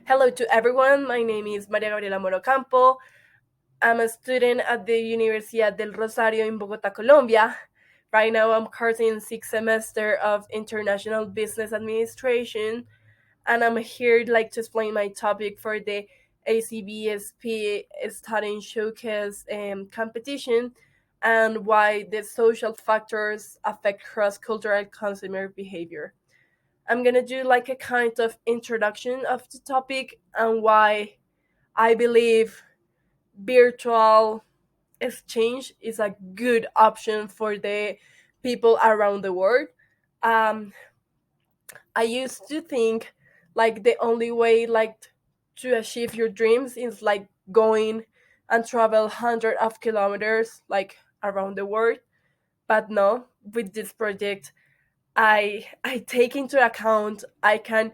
Hello to everyone. My name is Maria Gabriela Mora Ocampo. I'm a student at the Universidad del Rosario in Bogota, Colombia. Right now, I'm cursing sixth semester of International Business Administration, and I'm here to explain my topic for the ACBSP Student Showcase competition and why the social factors affect cross-cultural consumer behavior. I'm gonna do a kind of introduction of the topic and why I believe virtual exchange is a good option for the people around the world. Um, I used to think the only way to achieve your dreams is going and travel hundreds of kilometers around the world. But no, with this project, I take into account I can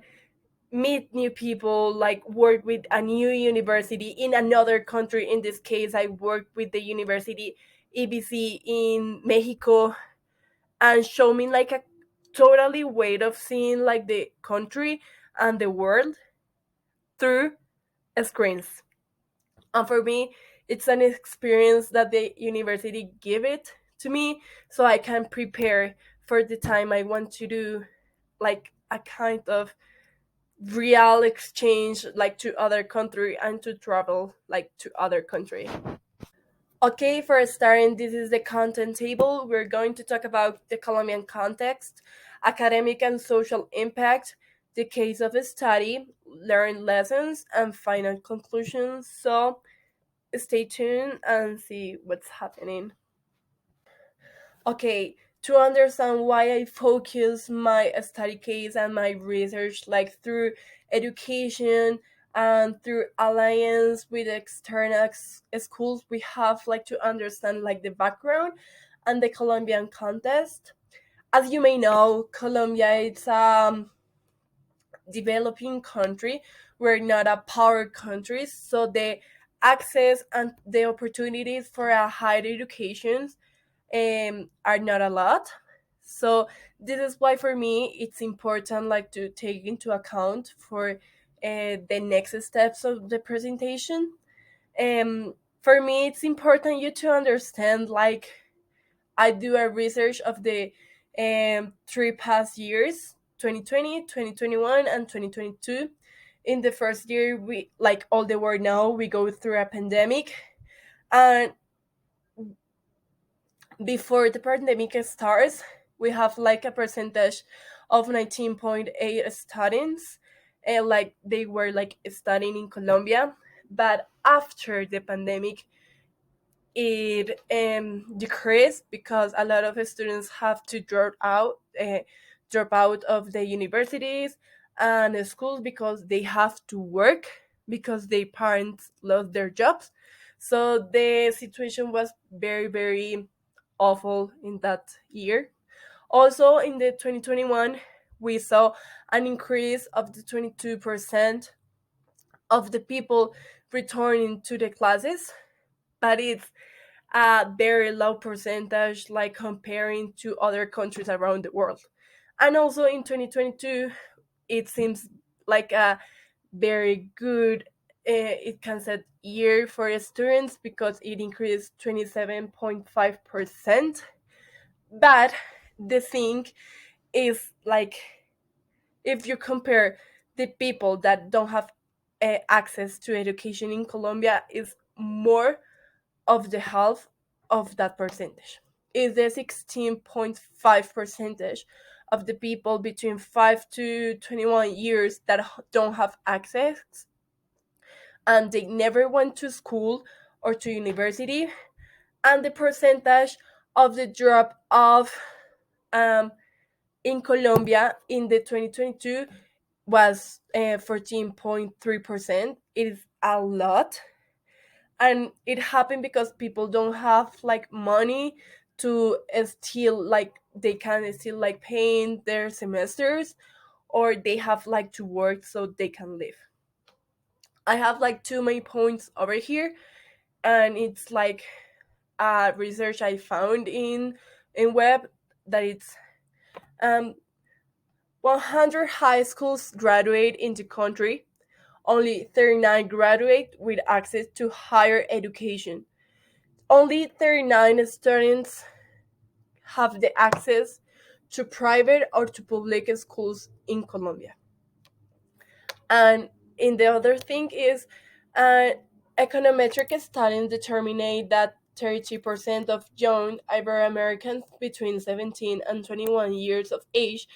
meet new people, work with a new university in another country. In this case, I worked with the university EBC in Mexico, and show me a totally way of seeing the country and the world through screens. And for me, it's an experience that the university give it to me, so I can prepare for the time I want to do a kind of real exchange to other country and to travel to other country. Okay, for starting, this is the content table. We're going to talk about the Colombian context, academic and social impact, the case of a study, learned lessons, and final conclusions. So stay tuned and see what's happening. Okay, to understand why I focus my study case and my research through education and through alliance with external schools, we have to understand the background and the Colombian context. As you may know, Colombia is developing country. We're not a power country, so the access and the opportunities for a higher education are not a lot. So this is why for me it's important to take into account for the next steps of the presentation. For me, it's important you to understand I do a research of the three past years, 2020, 2021, and 2022. In the first year, we all the world now we go through a pandemic, and before the pandemic starts, we have a percentage of 19.8 students, and they were studying in Colombia. But after the pandemic, it decreased because a lot of students have to drop out of the universities and the schools because they have to work because their parents lost their jobs. So the situation was very, very awful in that year. Also, in the 2021, we saw an increase of the 22% of the people returning to the classes, but it's a very low percentage comparing to other countries around the world. And also in 2022, it seems like a very good it can set year for students because it increased 27.5%. But the thing is if you compare the people that don't have access to education in Colombia, is more of the half of that percentage. Is the 16.5 percentage of the people between 5 to 21 years that don't have access, and they never went to school or to university. And the percentage of the drop off um, in Colombia in the 2022 was 14.3%. It is a lot, and it happened because people don't have money to still they can still paying their semesters, or they have to work so they can live. I have two main points over here, and it's research I found in web that it's um 100 high schools graduate in the country. only 39 graduate with access to higher education. Only 39 students have the access to private or to public schools in Colombia. And in the other thing is, uh, econometric studies determine that 30% of young Ibero-Americans between 17 and 21 years of age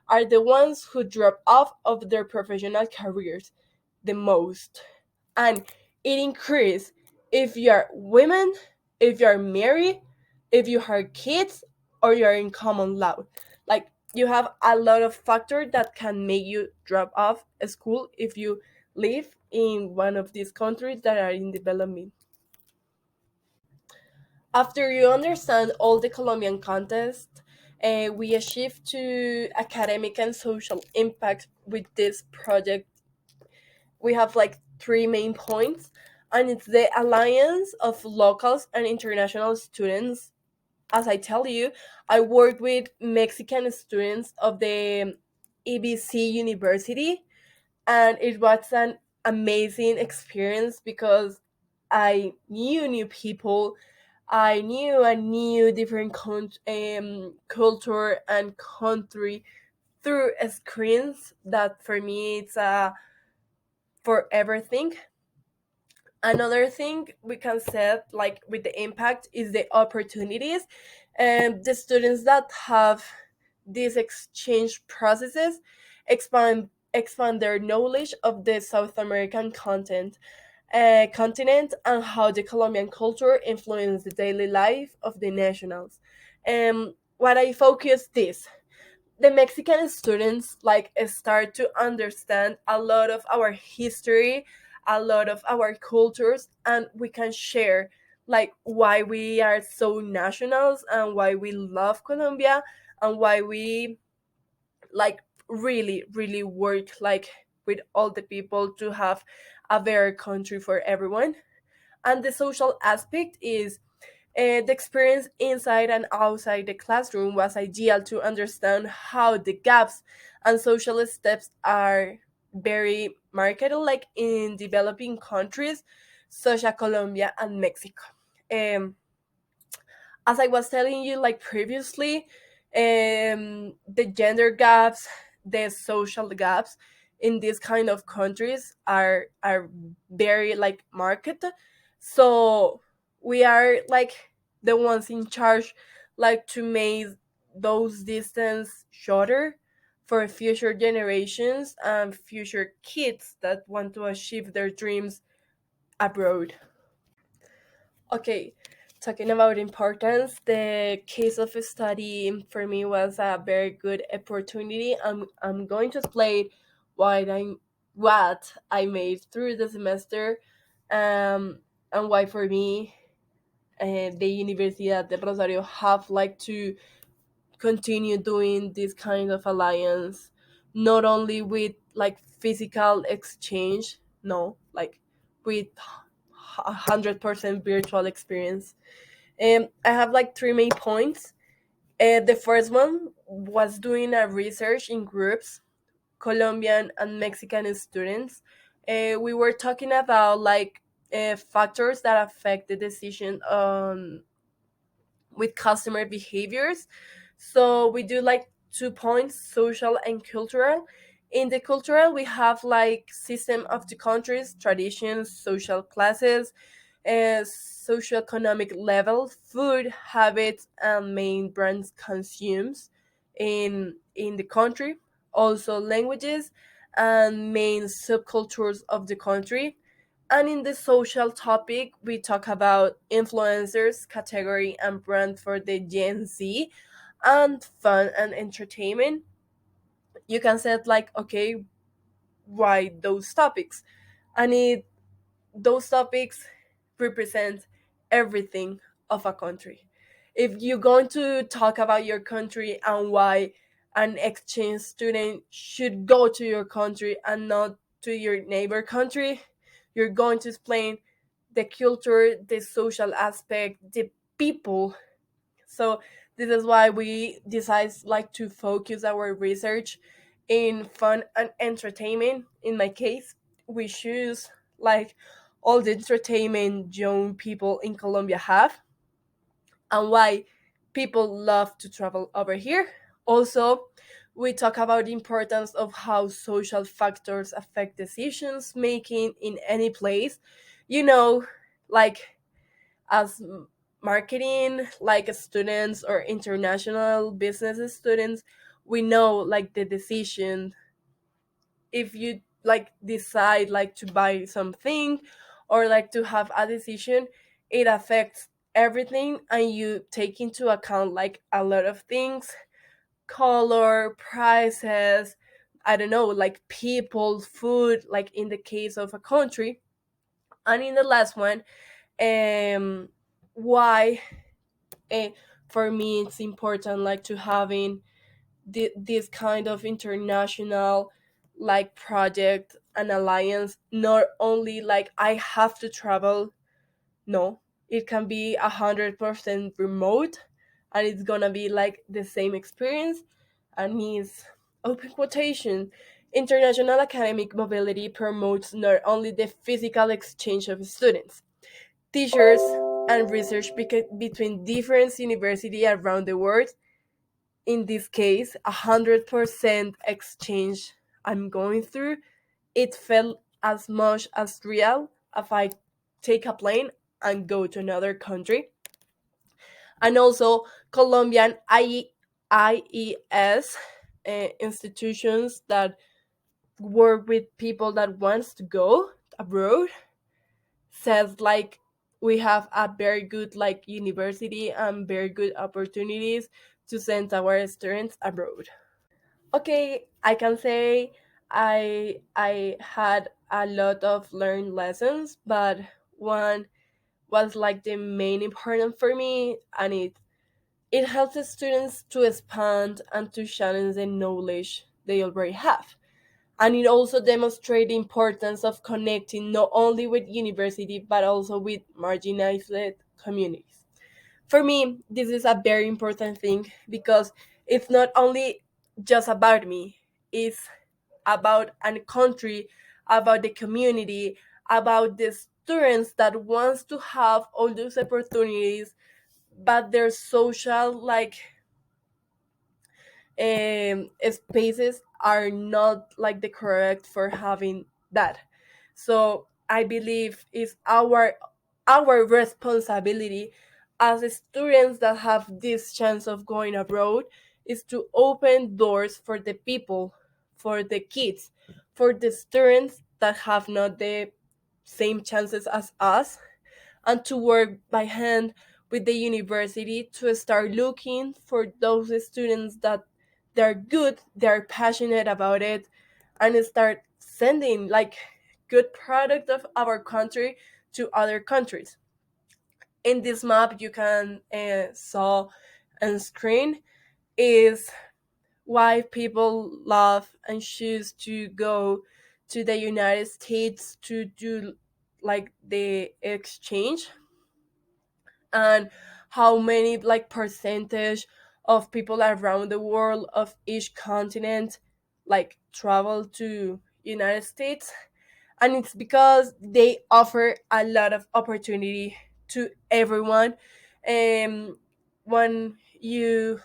are the ones who drop off of their professional careers the most. And it increases if you're women, if you're married, if you have kids, or you're in common law. Like, you have a lot of factors that can make you drop off a school if you live in one of these countries that are in development. After you understand all the Colombian context, we achieve to academic and social impact with this project. We have like three main points, and it's the alliance of locals and international students. As I tell you, I work with Mexican students of the EBC University, and it was an amazing experience because I knew new people. I knew a new different culture and country through screens. That for me, it's a for everything. Another thing we can set like with the impact is the opportunities, and the students that have these exchange processes expand their knowledge of the South American continent, and how the Colombian culture influenced the daily life of the nationals. What I focus this, the Mexican students like start to understand a lot of our history, a lot of our cultures, and we can share like why we are so nationals and why we love Colombia and why we like really work like with all the people to have a better country for everyone. And the social aspect is, the experience inside and outside the classroom was ideal to understand how the gaps and social steps are very marked, like in developing countries such as Colombia and Mexico. Um, as I was telling you like previously, the gender gaps, the social gaps in these kind of countries are very like marked. So we are like the ones in charge like to make those distance shorter for future generations and future kids that want to achieve their dreams abroad. Okay, talking about importance, the case of a study for me was a very good opportunity. I'm going to explain what I made through the semester, um, and why for me, the Universidad del Rosario have like to continue doing this kind of alliance, not only with like physical exchange, no, like with 100% virtual experience. I have like three main points. The first one was doing a research in groups, Colombian and Mexican students. We were talking about like factors that affect the decision on with customer behaviors. So we do like 2 points, social and cultural. In the cultural, we have like system of the countries, traditions, social classes, socioeconomic level, food habits, and main brands consumes in the country. Also languages and main subcultures of the country. And in the social topic, we talk about influencers, category, and brand for the Gen Z, and fun and entertainment. You can set like, okay, why those topics? And those topics represent everything of a country. If you're going to talk about your country and why an exchange student should go to your country and not to your neighbor country, you're going to explain the culture, the social aspect, the people. So this is why we decide like to focus our research in fun and entertainment. In my case, we choose like all the entertainment young people in Colombia have, and why people love to travel over here. Also, we talk about the importance of how social factors affect decisions making in any place. You know, like as marketing, like students or international business students, we know like the decision, if you like decide like to buy something or like to have a decision, it affects everything, and you take into account like a lot of things: color, prices, I don't know, like people, food, like in the case of a country. And in the last one, um why, uh, for me it's important like to having this kind of international like project and alliance. Not only like I have to travel, no, it can be 100% remote, and it's gonna be like the same experience. And is open quotation, international academic mobility promotes not only the physical exchange of students, teachers, and research between different universities around the world. In this case, 100% exchange I'm going through, it felt as much as real if I take a plane and go to another country. And also, Colombian IES institutions that work with people that wants to go abroad says like we have a very good like university and very good opportunities to send our students abroad. Okay, I can say I had a lot of learned lessons, but one was like the main important for me, and it helps the students to expand and to challenge the knowledge they already have. And it also demonstrates the importance of connecting not only with university but also with marginalized communities. For me, this is a very important thing because it's not only just about me, it's about a country, about the community, about the students that wants to have all those opportunities, but their social like spaces are not like the correct for having that. So I believe it's our responsibility as students that have this chance of going abroad is to open doors for the people, for the kids, for the students that have not the same chances as us, and to work by hand with the university to start looking for those students that they're good, they're passionate about it, and start sending like good product of our country to other countries. In this map, you can saw and screen is why people love and choose to go to the United States to do like the exchange, and how many like percentage of people around the world of each continent like travel to United States. And it's because they offer a lot of opportunity to everyone. And when you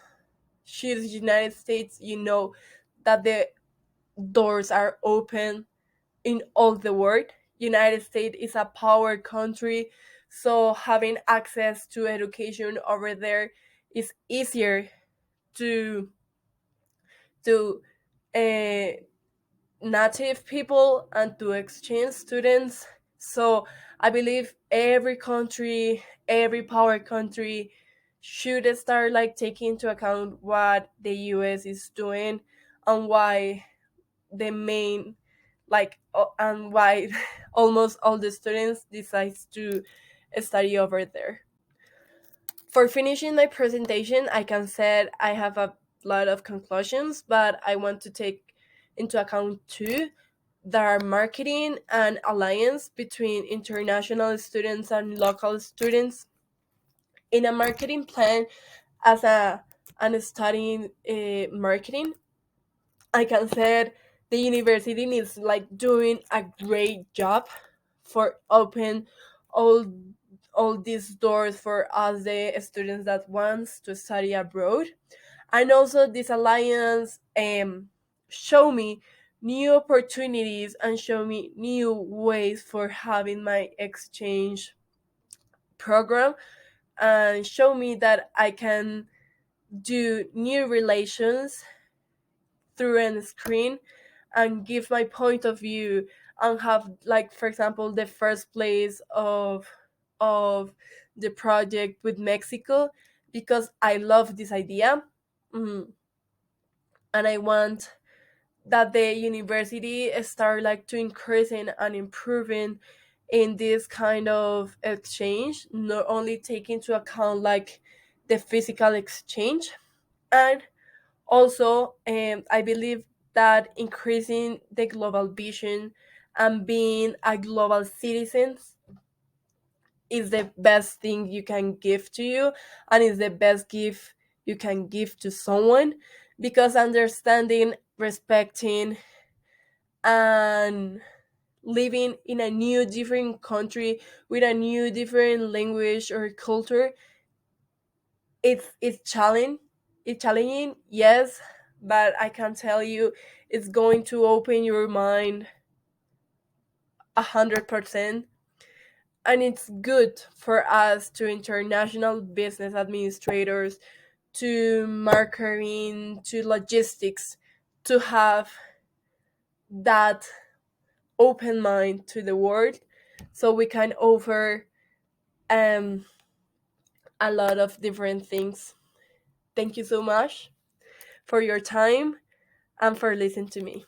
choose United States, you know that the doors are open in all the world. United States is a power country, so having access to education over there is easier to to uh, native people and to exchange students. So I believe every country, every power country should start like taking into account what the US is doing, and why the main and why almost all the students decides to study over there. For finishing my presentation, I can say I have a lot of conclusions, but I want to take into account two: there are marketing and alliance between international students and local students. In a marketing plan, as a and studying marketing, I can say the university is like doing a great job for open all all these doors for us, the students that wants to study abroad. And also this alliance show me new opportunities and show me new ways for having my exchange program, and show me that I can do new relations through a screen and give my point of view, and have, like, for example, the first place of the project with Mexico, because I love this idea. Mm, and I want that the university start like to increasing and improving in this kind of exchange, not only take into account like the physical exchange. And also, I believe that increasing the global vision and being a global citizen is the best thing you can give to you, and is the best gift you can give to someone, because understanding, respecting, and living in a new different country with a new different language or culture, it's challenging. It's challenging, yes, but I can tell you it's going to open your mind 100%. And it's good for us, to international business administrators, to marketing, to logistics, to have that open mind to the world, so we can offer um, a lot of different things. Thank you so much for your time and for listening to me.